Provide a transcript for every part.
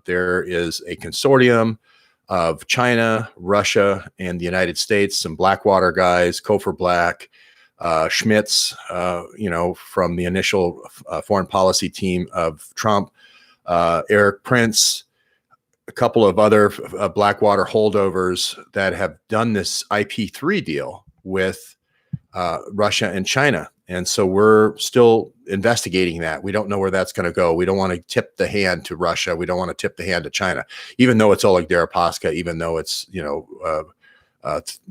There is a consortium of China, Russia, and the United States, some Blackwater guys, Cofer Black, Schmitz, from the initial foreign policy team of Trump, Eric Prince, a couple of other Blackwater holdovers that have done this IP3 deal with Russia and China. And so we're still investigating that. We don't know where that's going to go. We don't want to tip the hand to Russia. We don't want to tip the hand to China, even though it's Oleg Deripaska, even though it's,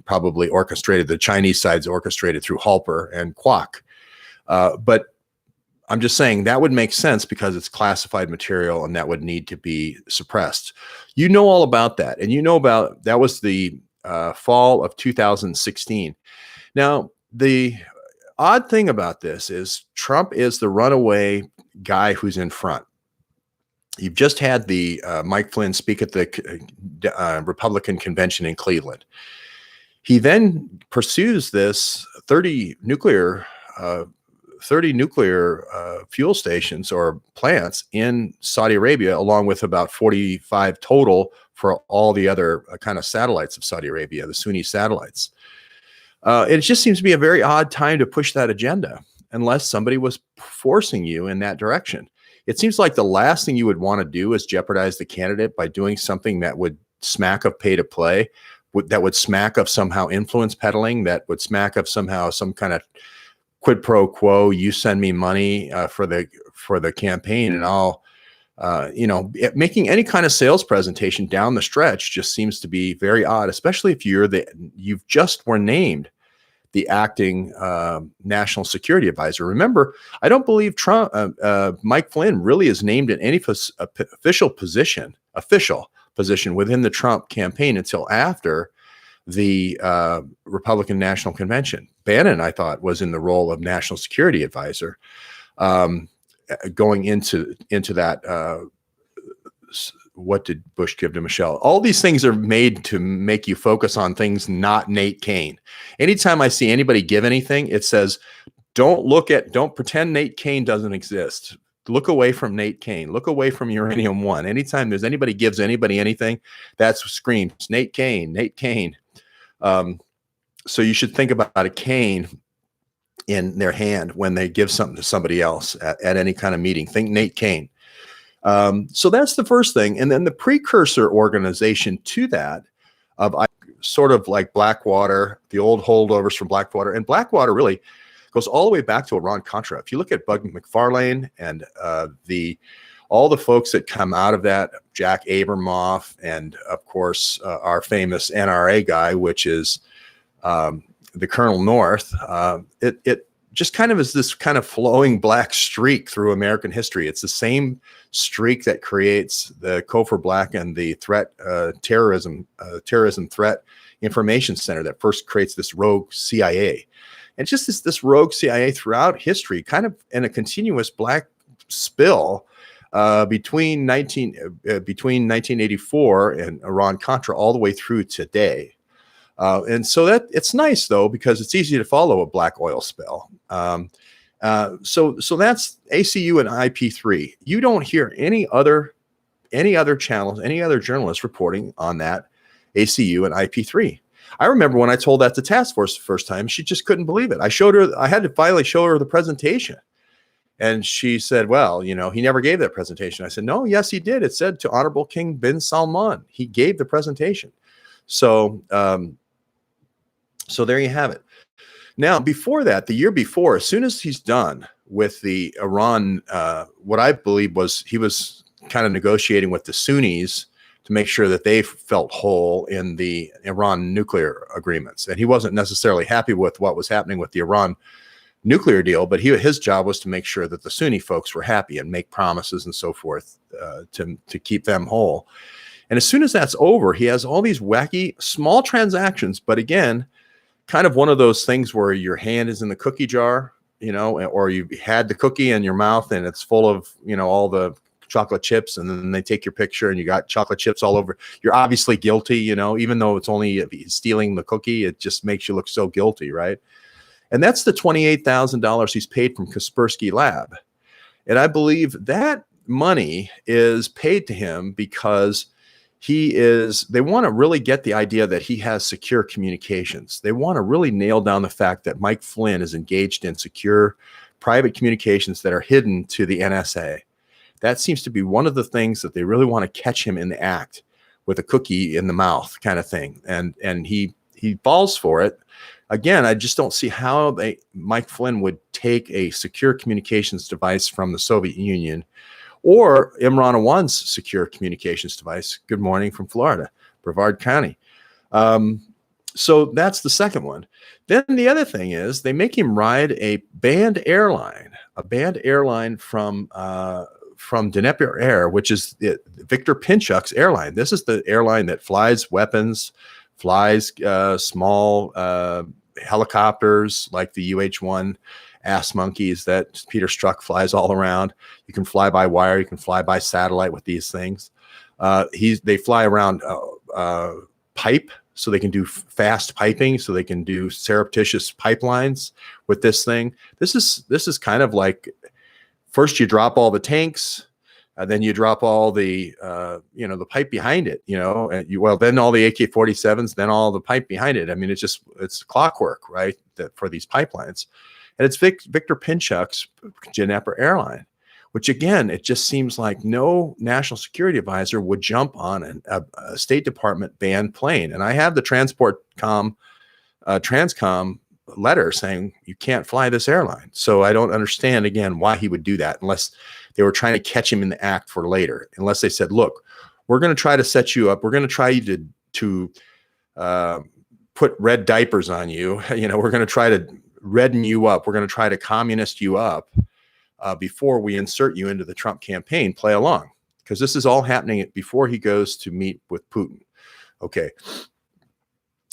probably orchestrated. The Chinese side's orchestrated through Halper and Kwok. But I'm just saying that would make sense because it's classified material and that would need to be suppressed. You know all about that. And you know about, that was the fall of 2016. Now, the odd thing about this is Trump is the runaway guy who's in front. You've just had the Mike Flynn speak at the Republican convention in Cleveland. He then pursues this 30 nuclear fuel stations or plants in Saudi Arabia, along with about 45 total for all the other kind of satellites of Saudi Arabia, the Sunni satellites. It just seems to be a very odd time to push that agenda unless somebody was forcing you in that direction. It seems like the last thing you would want to do is jeopardize the candidate by doing something that would smack of pay to play, that would smack of somehow influence peddling, that would smack of somehow some kind of quid pro quo. You send me money for the campaign, and I'll, making any kind of sales presentation down the stretch just seems to be very odd, especially if you've just were named the acting national security advisor. Remember, I don't believe Mike Flynn really is named in any official position within the Trump campaign until after the Republican National Convention. Bannon, I thought, was in the role of national security advisor going into that. What did Bush give to Michelle? All these things are made to make you focus on things not Nate Kane. Anytime I see anybody give anything, it says, don't pretend Nate Kane doesn't exist. Look away from Nate Kane. Look away from Uranium One. Anytime there's anybody gives anybody anything, that screams Nate Kane, Nate Kane. So you should think about a cane in their hand when they give something to somebody else at any kind of meeting. Think Nate Kane. So that's the first thing. And then the precursor organization to that of sort of like Blackwater, the old holdovers from Blackwater, and Blackwater really goes all the way back to Iran-Contra. If you look at Bug McFarlane and all the folks that come out of that, Jack Abramoff, and of course our famous NRA guy, which is the Colonel North, it just kind of is this kind of flowing black streak through American history. It's the same streak that creates the Cofer Black and the terrorism threat information center that first creates this rogue CIA. And just this rogue CIA throughout history, kind of in a continuous black spill between 1984 and Iran-Contra all the way through today. And so that it's nice though, because it's easy to follow a black oil spill. So that's ACU and IP3. You don't hear any other channels, any other journalists reporting on that ACU and IP3. I remember when I told that to task force the first time, she just couldn't believe it. I had to finally show her the presentation. And she said, well, he never gave that presentation. I said, no, yes, he did. It said to Honorable King bin Salman. He gave the presentation. So, so there you have it. Now, before that, the year before, as soon as he's done with the Iran, what I believe was he was kind of negotiating with the Sunnis to make sure that they felt whole in the Iran nuclear agreements. And he wasn't necessarily happy with what was happening with the Iran nuclear deal, but his job was to make sure that the Sunni folks were happy and make promises and so forth to keep them whole. And as soon as that's over, he has all these wacky small transactions, but again, kind of one of those things where your hand is in the cookie jar, or you had the cookie in your mouth and it's full of, all the chocolate chips, and then they take your picture and you got chocolate chips all over. You're obviously guilty, even though it's only stealing the cookie, it just makes you look so guilty, right? And that's the $28,000 he's paid from Kaspersky Lab. And I believe that money is paid to him because they want to really get the idea that he has secure communications. They want to really nail down the fact that Mike Flynn is engaged in secure private communications that are hidden to the NSA. That seems to be one of the things that they really want to catch him in the act with a cookie in the mouth kind of thing. And he falls for it. Again, I just don't see how Mike Flynn would take a secure communications device from the Soviet Union or Imran Awan's secure communications device. Good morning from Florida, Brevard County. So that's the second one. Then the other thing is they make him ride a banned airline from Dnieper Air, which is Victor Pinchuk's airline. This is the airline that flies weapons, flies small helicopters like the UH-1 ass monkeys that Peter Strzok flies all around. You can fly by wire, you can fly by satellite with these things. They fly around pipe, so they can do fast piping, so they can do surreptitious pipelines with this thing. This is kind of like, first you drop all the tanks, and then you drop all the the pipe behind it, and then all the AK-47s, then all the pipe behind it. I mean, it's clockwork, right? For these pipelines. And it's Victor Pinchuk's Dnieper airline, which again, it just seems like no national security advisor would jump on a State Department banned plane. And I have the Transcom letter saying you can't fly this airline. So I don't understand again why he would do that unless they were trying to catch him in the act for later. Unless they said, look, we're going to try to set you up. We're going to try you to put red diapers on you. We're going to try to redden you up. We're going to try to communist you up before we insert you into the Trump campaign. Play along, because this is all happening before he goes to meet with Putin. Okay.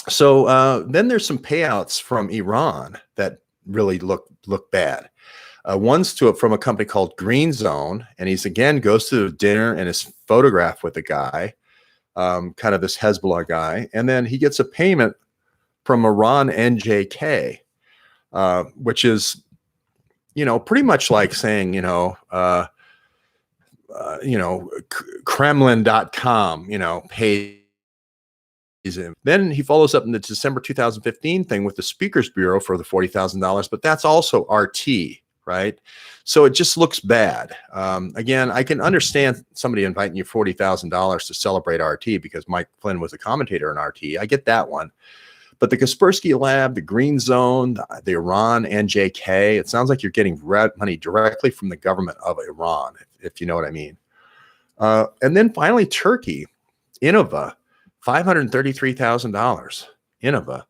So then there's some payouts from Iran that really look bad. One's from a company called Green Zone, and he's again goes to dinner and is photographed with a guy, kind of this Hezbollah guy, and then he gets a payment from Iran NJK, which is, pretty much like saying, Kremlin.com, pays him. Then he follows up in the December 2015 thing with the Speakers Bureau for the $40,000, but that's also RT, right? So it just looks bad. Again, I can understand somebody inviting you $40,000 to celebrate RT because Mike Flynn was a commentator in RT. I get that one. But the Kaspersky Lab, the Green Zone, the Iran NJK, it sounds like you're getting money directly from the government of Iran, if you know what I mean. And then finally, Turkey, Innova, $533,000. Innova.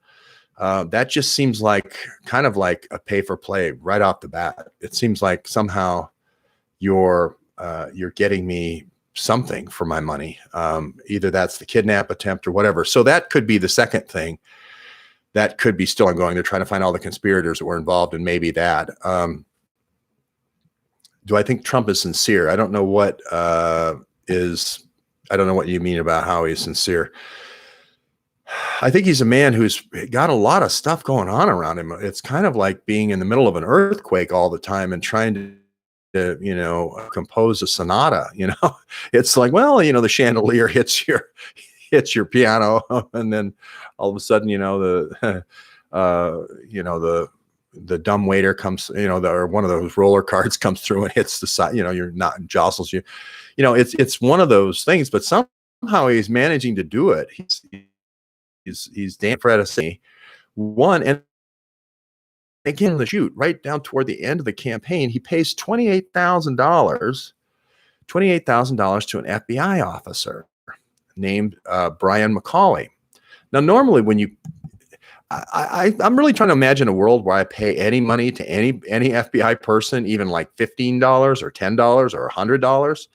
That just seems like kind of like a pay for play right off the bat. It seems like somehow you're getting me something for my money. Either that's the kidnap attempt or whatever. So that could be the second thing. That could be still ongoing. They're trying to find all the conspirators that were involved, and maybe that. Do I think Trump is sincere? I don't know what I don't know what you mean about how he's sincere. I think he's a man who's got a lot of stuff going on around him. It's kind of like being in the middle of an earthquake all the time and trying to compose a sonata. It's like, well, the chandelier hits your piano, and then all of a sudden, the dumb waiter comes, or one of those roller carts comes through and hits the side, you're not, jostles you. It's one of those things, but somehow he's managing to do it. He's damn Fred one. And again, the shoot right down toward the end of the campaign, he pays $28,000 to an FBI officer named Brian McCauley. Now, normally when I'm really trying to imagine a world where I pay any money to any FBI person, even like $15 or $10 or $100.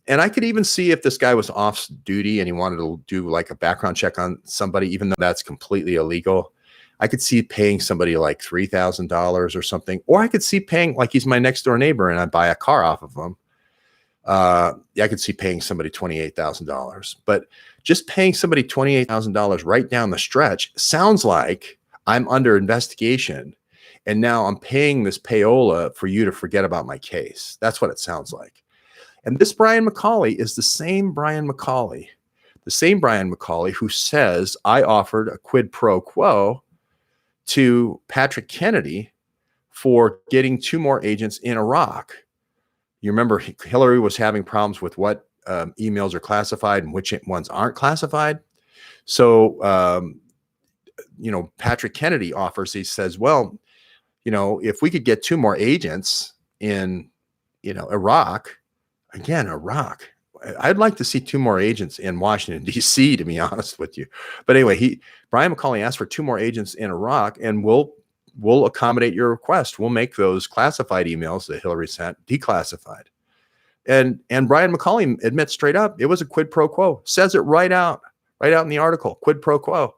And I could even see if this guy was off duty and he wanted to do like a background check on somebody, even though that's completely illegal. I could see paying somebody like $3,000 or something, or I could see paying like he's my next door neighbor and I buy a car off of him. I could see paying somebody $28,000, but just paying somebody $28,000 right down the stretch sounds like I'm under investigation And now I'm paying this payola for you to forget about my case. That's what it sounds like. And this Brian McCauley is the same Brian McCauley who says I offered a quid pro quo to Patrick Kennedy for getting 2 more agents in Iraq. You remember Hillary was having problems with what emails are classified and which ones aren't classified. So, Patrick Kennedy offers, he says, well, if we could get 2 more agents in, Iraq, I'd like to see 2 more agents in Washington, D.C., to be honest with you. But anyway, Brian McCauley asked for 2 more agents in Iraq, and we'll accommodate your request. We'll make those classified emails that Hillary sent declassified. And Brian McCauley admits straight up, it was a quid pro quo, says it right out in the article, quid pro quo.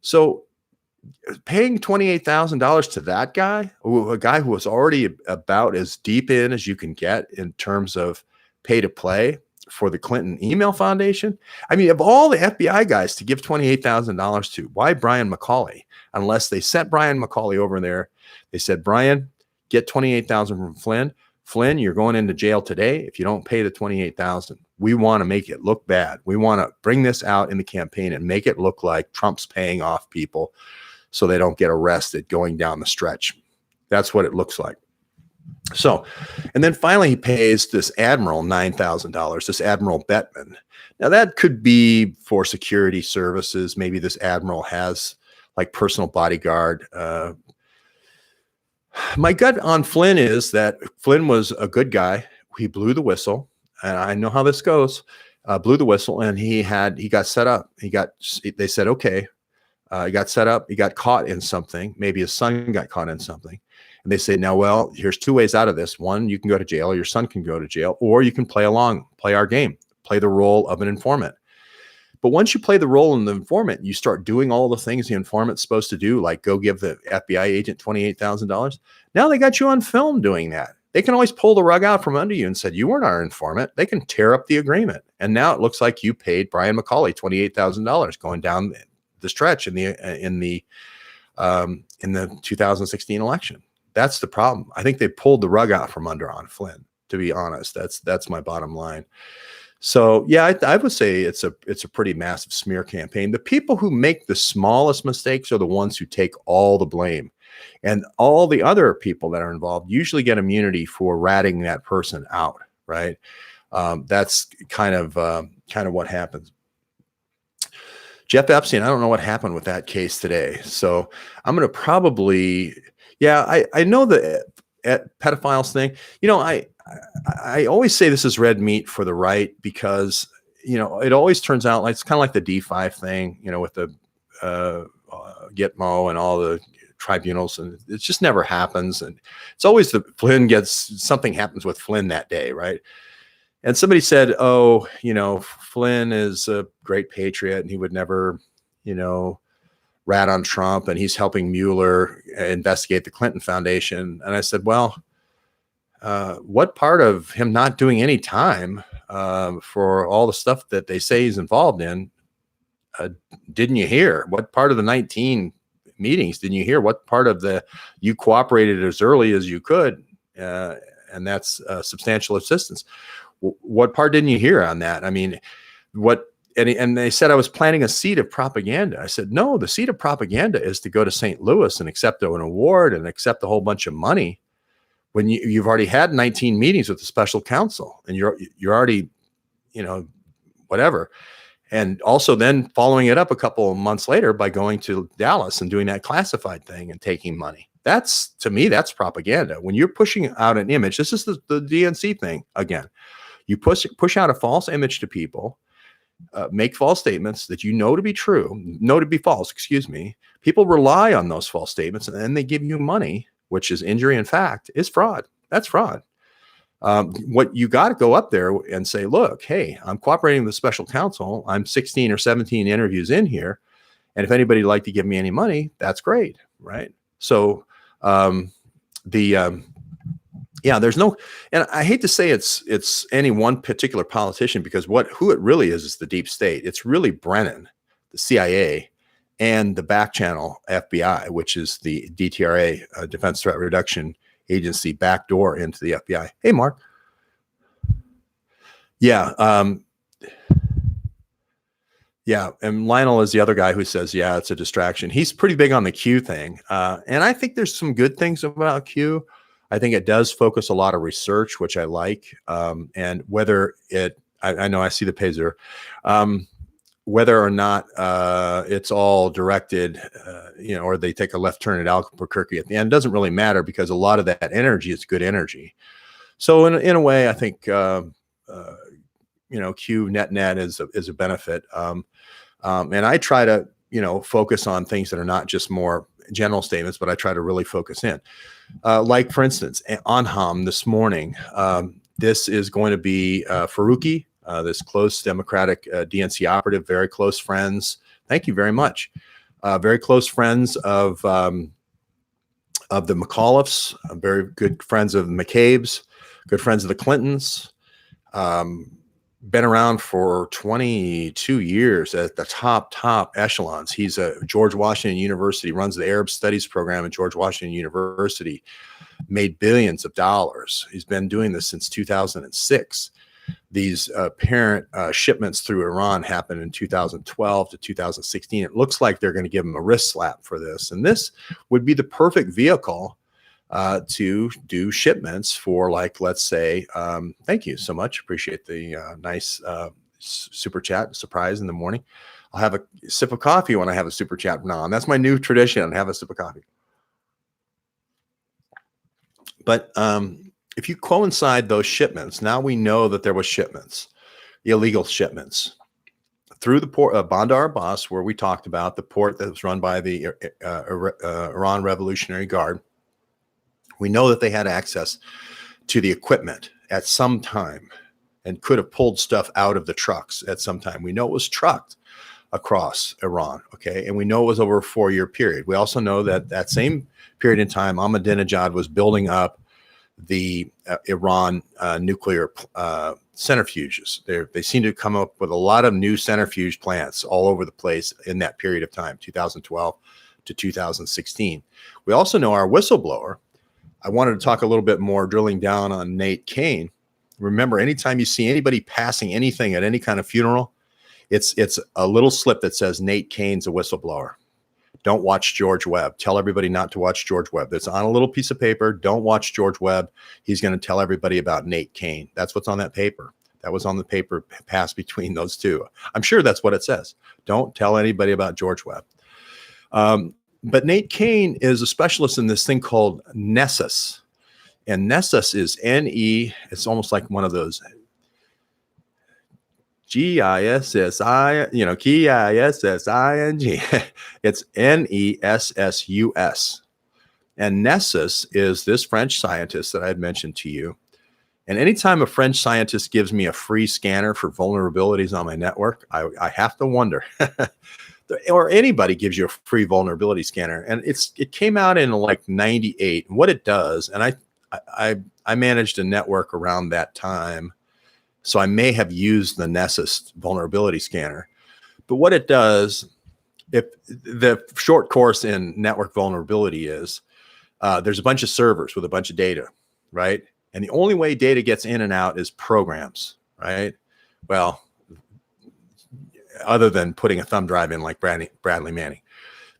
So paying $28,000 to that guy, a guy who was already about as deep in as you can get in terms of pay to play for the Clinton email foundation. I mean, of all the FBI guys to give $28,000 to, why Brian McCauley? Unless they sent Brian McCauley over there. They said, Brian, get $28,000 from Flynn. Flynn, you're going into jail today if you don't pay the $28,000. We want to make it look bad. We want to bring this out in the campaign and make it look like Trump's paying off people so they don't get arrested going down the stretch. That's what it looks like. So, and then finally he pays this admiral $9,000, this Admiral Bettman. Now that could be for security services. Maybe this admiral has like personal bodyguard. My gut on Flynn is that Flynn was a good guy. He blew the whistle, and I know how this goes. Blew the whistle, and he got set up. They said, okay. He got set up. He got caught in something. Maybe his son got caught in something. And they say, now, well, here's 2 ways out of this. One, you can go to jail, or your son can go to jail, or you can play our game, play the role of an informant. But once you play the role in the informant, you start doing all the things the informant's supposed to do, like go give the FBI agent $28,000. Now they got you on film doing that. They can always pull the rug out from under you and said, you weren't our informant. They can tear up the agreement. And now it looks like you paid Brian McCauley $28,000 going down the stretch in the 2016 election. That's the problem. I think they pulled the rug out from under on Flynn, to be honest. That's my bottom line. So yeah, I would say it's a pretty massive smear campaign. The people who make the smallest mistakes are the ones who take all the blame, and all the other people that are involved usually get immunity for ratting that person out. Right? That's kind of what happens. Jeff Epstein, I don't know what happened with that case today. So I'm going to probably, I know the pedophiles thing. I always say this is red meat for the right because, it always turns out like it's kind of like the D5 thing, with the Gitmo and all the tribunals, and it just never happens. And it's always something happens with Flynn that day, right? And somebody said, oh, Flynn is a great patriot and he would never, rat on Trump, and he's helping Mueller investigate the Clinton Foundation. And I said, well, what part of him not doing any time for all the stuff that they say he's involved in didn't you hear? What part of the 19 meetings didn't you hear? What part of you cooperated as early as you could? And that's substantial assistance. What part didn't you hear on that? I mean, and they said I was planting a seed of propaganda. I said, no, the seed of propaganda is to go to St. Louis and accept an award and accept a whole bunch of money when you've already had 19 meetings with the special counsel and you're already, whatever. And also then following it up a couple of months later by going to Dallas and doing that classified thing and taking money. To me, that's propaganda. When you're pushing out an image, this is the DNC thing again. You push out a false image to people, make false statements that to be true, to be false, excuse me. People rely on those false statements and then they give you money, which is injury in fact, is fraud. That's fraud. What you got to go up there and say, look, hey, I'm cooperating with the special counsel. I'm 16 or 17 interviews in here. And if anybody'd like to give me any money, that's great. Right. So there's no, and I hate to say it's any one particular politician because who it really is the deep state. It's really Brennan, the CIA, and the back channel FBI, which is the DTRA, Defense Threat Reduction Agency, backdoor into the FBI. Hey, Mark. Yeah. Yeah. And Lionel is the other guy who says, yeah, it's a distraction. He's pretty big on the Q thing. And I think there's some good things about Q. I think it does focus a lot of research, which I like. And whether I know I see the pager, whether or not it's all directed, or they take a left turn at Albuquerque at the end, doesn't really matter, because a lot of that energy is good energy. So in a way, I think, Q net is a benefit. And I try to, focus on things that are not just more general statements, but I try to really focus in. Like, for instance, on Ham this morning, this is going to be Faruqi, this close Democratic DNC operative, very close friends. Thank you very much. Very close friends of the McAuliffes, very good friends of the McCabe's, good friends of the Clintons. Been around for 22 years at the top echelons. He's a George Washington University, runs the Arab Studies program at George Washington University, made billions of dollars. He's been doing this since 2006. These apparent shipments through Iran happened in 2012 to 2016. It looks like they're going to give him a wrist slap for this. And this would be the perfect vehicle to do shipments for, like, let's say, thank you so much. Appreciate the nice super chat surprise in the morning. I'll have a sip of coffee when I have a super chat from now on. That's my new tradition. Have a sip of coffee. But if you coincide those shipments, now we know that there was shipments, illegal shipments, through the port, Bandar Abbas, where we talked about the port that was run by the Iran Revolutionary Guard. We know that they had access to the equipment at some time and could have pulled stuff out of the trucks at some time. We know it was trucked across Iran, okay? And we know it was over a 4-year period. We also know that that same period in time, Ahmadinejad was building up the Iran nuclear centrifuges. They seem to come up with a lot of new centrifuge plants all over the place in that period of time, 2012 to 2016. We also know our whistleblower. I wanted to talk a little bit more, drilling down on Nate Kane. Remember, anytime you see anybody passing anything at any kind of funeral, it's a little slip that says Nate Kane's a whistleblower. Don't watch George Webb. Tell everybody not to watch George Webb. It's on a little piece of paper. Don't watch George Webb. He's going to tell everybody about Nate Kane. That's what's on that paper. That was on the paper passed between those two. I'm sure that's what it says. Don't tell anybody about George Webb. But Nate Kane is a specialist in this thing called Nessus. And Nessus is N-E, it's almost like one of those G-I-S-S-I, K-I-S-S-I-N-G. It's N-E-S-S-U-S. And Nessus is this French scientist that I had mentioned to you. And anytime a French scientist gives me a free scanner for vulnerabilities on my network, I have to wonder. Or anybody gives you a free vulnerability scanner, and it came out in like 98. And what it does, and I managed a network around that time, so I may have used the Nessus vulnerability scanner. But what it does, if the short course in network vulnerability is, there's a bunch of servers with a bunch of data, right? And the only way data gets in and out is programs, right? Well, other than putting a thumb drive in like Bradley Manning.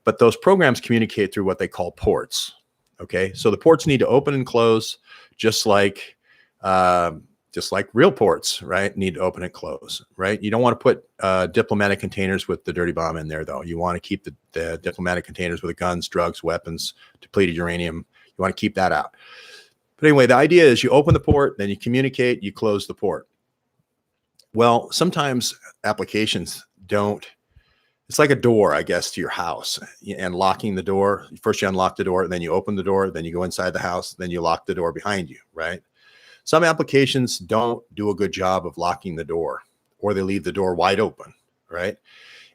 But those programs communicate through what they call ports, okay? So the ports need to open and close just like real ports, right? Need to open and close, right? You don't want to put diplomatic containers with the dirty bomb in there, though. You want to keep the diplomatic containers with the guns, drugs, weapons, depleted uranium. You want to keep that out. But anyway, the idea is you open the port, then you communicate, you close the port. Well, sometimes applications don't. It's like a door, I guess, to your house, and locking the door. First you unlock the door, then you open the door, then you go inside the house, then you lock the door behind you, right? Some applications don't do a good job of locking the door, or they leave the door wide open, right?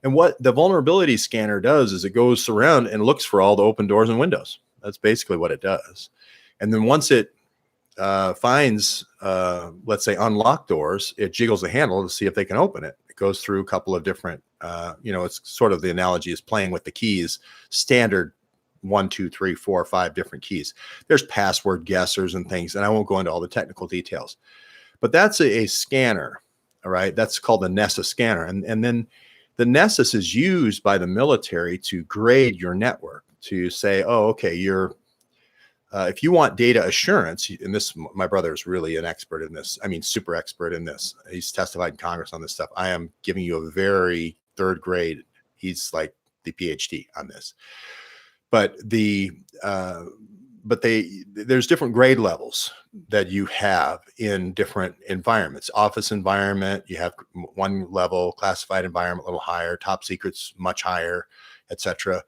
And what the vulnerability scanner does is it goes around and looks for all the open doors and windows. That's basically what it does. And then once it finds, let's say, unlocked doors, it jiggles the handle to see if they can open it. It goes through a couple of different It's sort of the analogy is playing with the keys, standard 1, 2, 3, 4, 5 different keys. There's password guessers and things, and I won't go into all the technical details. But that's a scanner, all right? That's called the Nessus scanner. And then the Nessus is used by the military to grade your network, to say, oh, okay, if you want data assurance, and this, my brother is really an expert in this. I mean, super expert in this. He's testified in Congress on this stuff. I am giving you a very third grade. He's like the PhD on this. But there's different grade levels that you have in different environments. Office environment, you have one level, classified environment, a little higher, top secret's much higher, etc.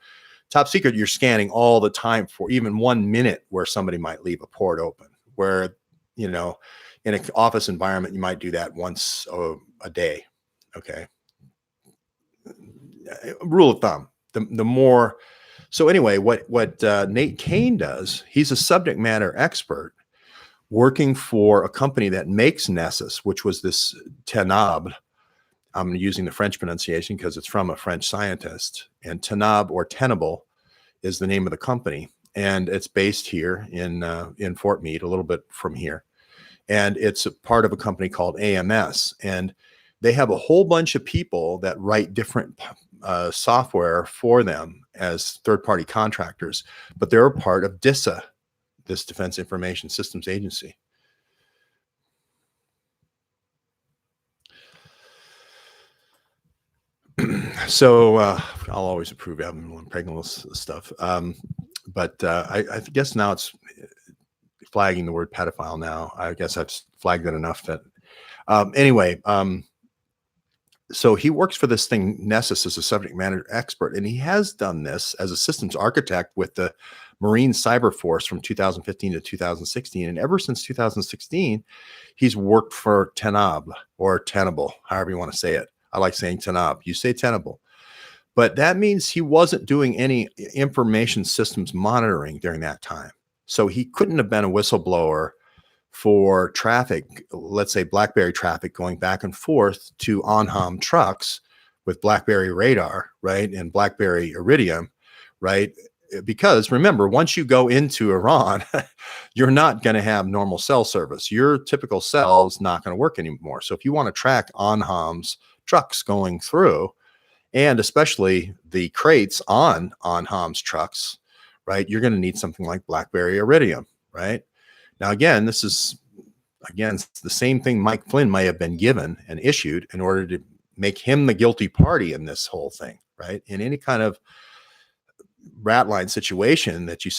Top secret, you're scanning all the time for even 1 minute where somebody might leave a port open, where, in an office environment, you might do that once a day. Okay. Rule of thumb, the more. So anyway, what Nate Kane does, he's a subject matter expert working for a company that makes Nessus, which was this Tenable. I'm using the French pronunciation because it's from a French scientist. And Tenable or Tenable is the name of the company. And it's based here in Fort Meade, a little bit from here. And it's a part of a company called AMS. And they have a whole bunch of people that write different software for them as third-party contractors, but they're a part of DISA, this Defense Information Systems Agency. So I'll always approve abnormal and pregnant stuff, but I guess now it's flagging the word pedophile. Now I guess I've flagged it enough that anyway. So he works for this thing, Nessus, as a subject matter expert, and he has done this as a systems architect with the Marine Cyber Force from 2015 to 2016. And ever since 2016, he's worked for Tenable or Tenable, however you want to say it. I like saying Tenable. You say Tenable. But that means he wasn't doing any information systems monitoring during that time. So he couldn't have been a whistleblower for traffic, let's say BlackBerry traffic going back and forth to on-hom trucks with BlackBerry radar, right? And BlackBerry Iridium, right? Because remember, once you go into Iran, you're not going to have normal cell service. Your typical cell is not going to work anymore. So if you want to track on-homs trucks going through, and especially the crates on on-homs trucks, right? You're going to need something like BlackBerry Iridium, right? Now, again, this is, the same thing Mike Flynn may have been given and issued in order to make him the guilty party in this whole thing, right? In any kind of rat line situation that you say,